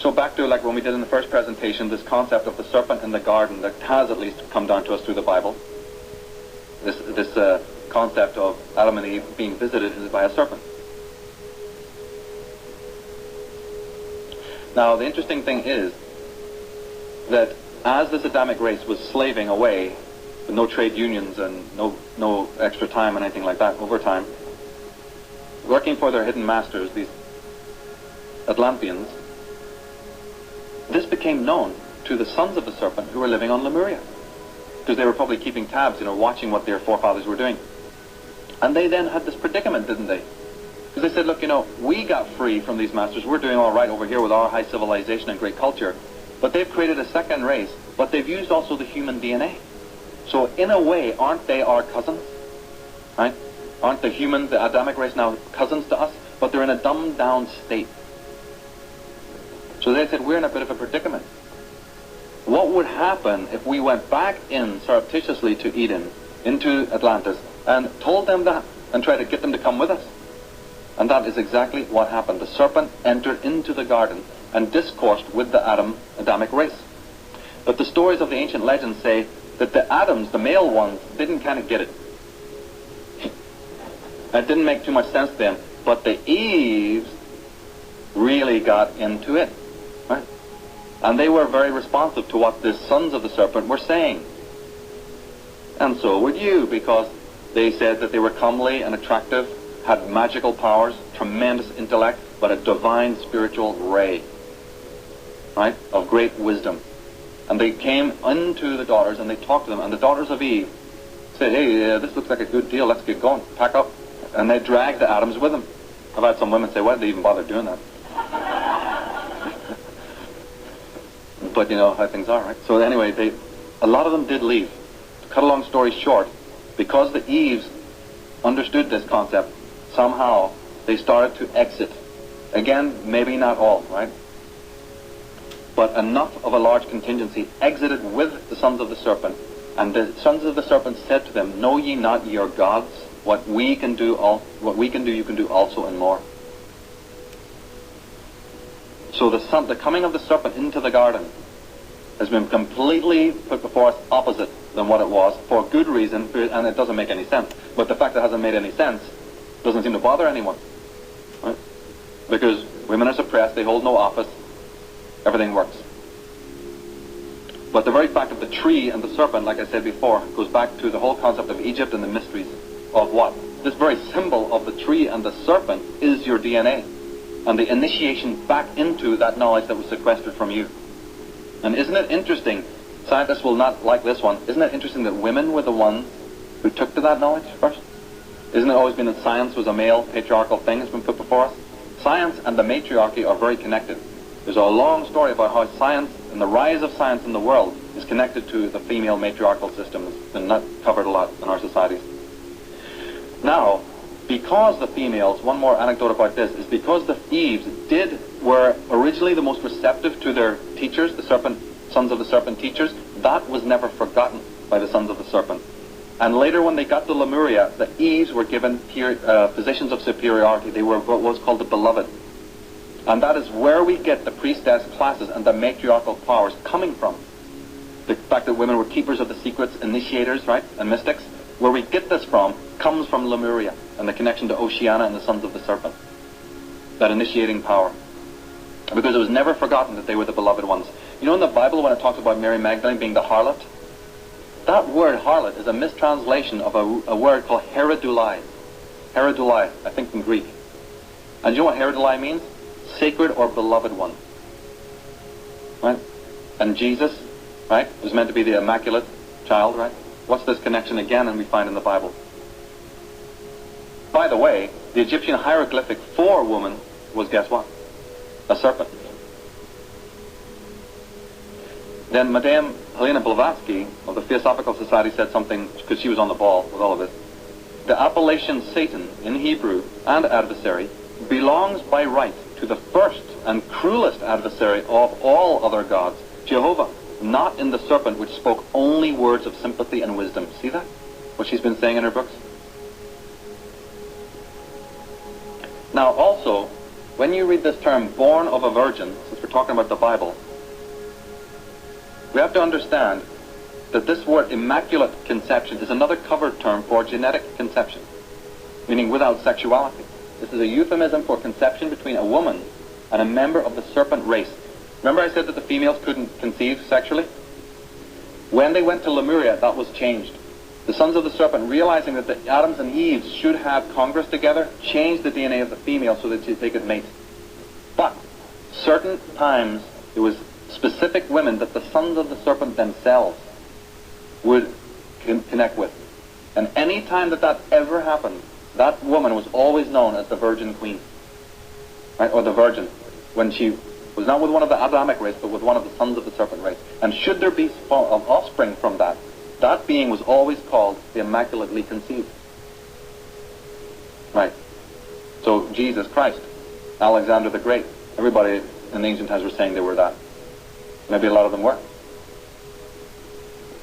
So back to like when we did in the first presentation, this concept of the serpent in the garden that has at least come down to us through the Bible. This concept of Adam and Eve being visited by a serpent. Now the interesting thing is that as this Adamic race was slaving away, with no trade unions and no extra time and anything like that, overtime, working for their hidden masters, these Atlanteans, this became known to the sons of the serpent who were living on Lemuria, because they were probably keeping tabs, watching what their forefathers were doing. And they then had this predicament, didn't they? Because they said, look, we got free from these masters. We're doing all right over here with our high civilization and great culture. But they've created a second race, but they've used also the human DNA. So in a way, aren't they our cousins? Right? Aren't the humans, the Adamic race, now cousins to us? But they're in a dumbed down state. So they said, we're in a bit of a predicament. What would happen if we went back in surreptitiously to Eden, into Atlantis, and told them that, and tried to get them to come with us? And that is exactly what happened. The serpent entered into the garden and discoursed with the Adamic race. But the stories of the ancient legends say that the Adams, the male ones, didn't kind of get it. It didn't make too much sense to them. But the Eves really got into it. Right? And they were very responsive to what the sons of the serpent were saying. And so would you, because they said that they were comely and attractive, had magical powers, tremendous intellect, but a divine spiritual ray, right, of great wisdom. And they came unto the daughters and they talked to them, and the daughters of Eve said, hey, this looks like a good deal, let's get going, pack up. And they dragged the Adams with them. I've had some women say, why did they even bother doing that? But you know how things are, right? So anyway, a lot of them did leave. To cut a long story short, because the Eves understood this concept, somehow they started to exit. Again, maybe not all, right? But enough of a large contingency exited with the sons of the serpent. And the sons of the serpent said to them, know ye not your gods? What we can do, you can do also and more. So the coming of the serpent into the garden has been completely put before us opposite than what it was, for good reason, and it doesn't make any sense. But the fact that it hasn't made any sense doesn't seem to bother anyone. Right? Because women are suppressed, they hold no office, everything works. But the very fact of the tree and the serpent, like I said before, goes back to the whole concept of Egypt and the mysteries of what? This very symbol of the tree and the serpent is your DNA, and the initiation back into that knowledge that was sequestered from you. And isn't it interesting, scientists will not like this one, isn't it interesting that women were the ones who took to that knowledge first? Isn't it always been that science was a male patriarchal thing that's been put before us? Science and the matriarchy are very connected. There's a long story about how science and the rise of science in the world is connected to the female matriarchal system. It's been not covered a lot in our societies. Now, because the females, one more anecdote about this, is because the Eves were originally the most receptive to their teachers, the sons of the serpent teachers, that was never forgotten by the sons of the serpent. And later when they got to Lemuria, the Eves were given positions of superiority. They were what was called the beloved. And that is where we get the priestess classes and the matriarchal powers coming from. The fact that women were keepers of the secrets, initiators, right, and mystics. Where we get this from comes from Lemuria and the connection to Oceana and the sons of the serpent. That initiating power. Because it was never forgotten that they were the beloved ones. You know in the Bible when it talks about Mary Magdalene being the harlot? That word harlot is a mistranslation of a word called herodulai. Herodulai, I think in Greek. And you know what herodulai means? Sacred or beloved one. Right? And Jesus, right, was meant to be the immaculate child, right? What's this connection again? And we find in the Bible. By the way, the Egyptian hieroglyphic for woman was, guess what? A serpent. Then Madame Helena Blavatsky of the Theosophical Society said something, because she was on the ball with all of this. The appellation Satan in Hebrew and adversary belongs by right to the first and cruelest adversary of all other gods, Jehovah, not in the serpent which spoke only words of sympathy and wisdom. See that? What she's been saying in her books? Now also, when you read this term, born of a virgin, since we're talking about the Bible, we have to understand that this word immaculate conception is another covered term for genetic conception, meaning without sexuality. This is a euphemism for conception between a woman and a member of the serpent race. Remember I said that the females couldn't conceive sexually? When they went to Lemuria, that was changed. The sons of the serpent, realizing that the Adams and Eves should have congress together, changed the DNA of the female so that they could mate. But certain times, it was specific women that the sons of the serpent themselves would connect with. And any time that that ever happened, that woman was always known as the Virgin Queen, right? Or the Virgin, when she was not with one of the Adamic race, but with one of the sons of the serpent race. And should there be offspring from that, that being was always called the immaculately conceived. Right. So Jesus Christ, Alexander the Great, everybody in the ancient times were saying they were that. Maybe a lot of them were.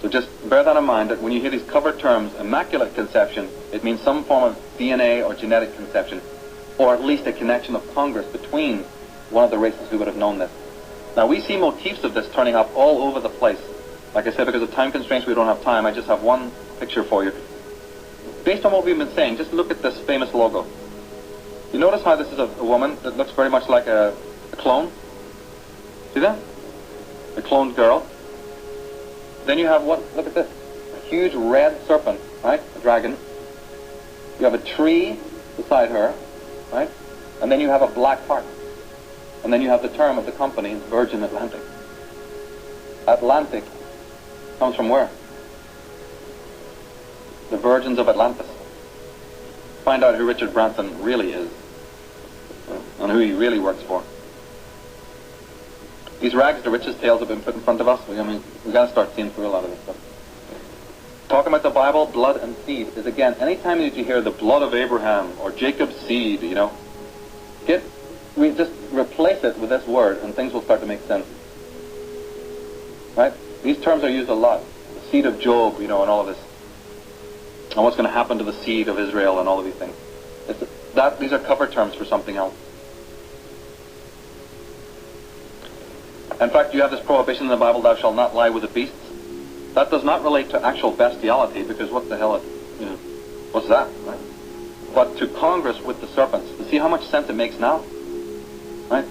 So just bear that in mind, that when you hear these covered terms, immaculate conception, it means some form of DNA or genetic conception, or at least a connection of congress between one of the races who would have known this. Now we see motifs of this turning up all over the place. Like I said, because of time constraints, we don't have time. I just have one picture for you. Based on what we've been saying, just look at this famous logo. You notice how this is a woman that looks very much like a clone? See that? A cloned girl. Then you have what? Look at this. A huge red serpent, right? A dragon. You have a tree beside her, right? And then you have a black heart. And then you have the term of the company, Virgin Atlantic. Atlantic comes from where? The Virgins of Atlantis. Find out who Richard Branson really is and who he really works for. These rags to riches tales have been put in front of us. We've got to start seeing through a lot of this stuff. Talking about the Bible, blood and seed is, again, anytime that you hear the blood of Abraham or Jacob's seed, we just replace it with this word and things will start to make sense. Right? These terms are used a lot. The seed of Job, and all of this. And what's going to happen to the seed of Israel and all of these things. These are cover terms for something else. In fact, you have this prohibition in the Bible, thou shalt not lie with the beasts. That does not relate to actual bestiality, because what the hell, what's that, right? But to congress with the serpents. You see how much sense it makes now? Right?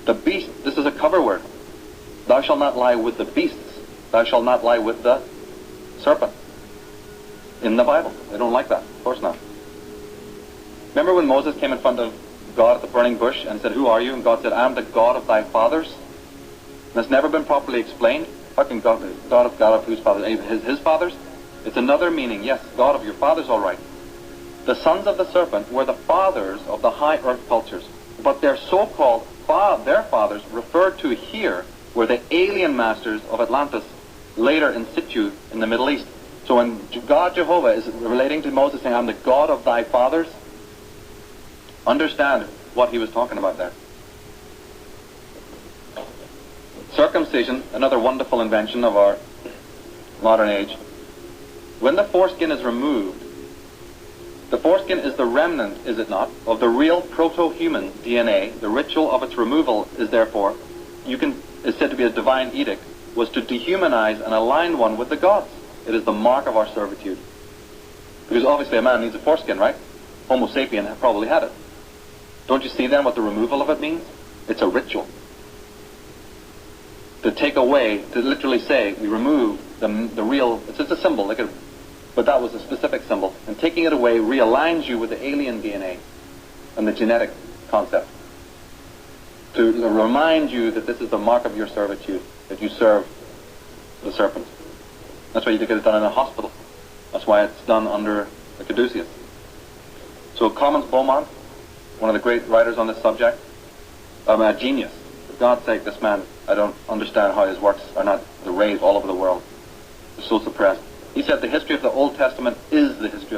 The beast, this is a cover word. Thou shalt not lie with the beasts. Thou shalt not lie with the serpent. In the Bible. They don't like that. Of course not. Remember when Moses came in front of God at the burning bush and said, who are you? And God said, I am the God of thy fathers. And it's never been properly explained. Fucking God of whose fathers? His fathers? It's another meaning. Yes, God of your fathers, all right. The sons of the serpent were the fathers of the high earth cultures. But their so-called their fathers referred to here were the alien masters of Atlantis, later in situ in the Middle East. So when God Jehovah is relating to Moses saying, I'm the God of thy fathers, understand what he was talking about there. Circumcision, another wonderful invention of our modern age. When the foreskin is removed, the foreskin is the remnant, is it not, of the real proto-human DNA. The ritual of its removal is therefore, is said to be a divine edict, was to dehumanize and align one with the gods. It is the mark of our servitude. Because obviously a man needs a foreskin, right? Homo sapien probably had it. Don't you see then what the removal of it means? It's a ritual. To take away, to literally say, we remove the real, it's just a symbol, but that was a specific symbol. And taking it away realigns you with the alien DNA and the genetic concept. To remind you that this is the mark of your servitude, that you serve the serpent. That's why you get it done in a hospital. That's why it's done under the caduceus. So Commons Beaumont, one of the great writers on this subject, a genius. For God's sake, this man, I don't understand how his works are not the rave all over the world. They're so suppressed. He said the history of the Old Testament is the history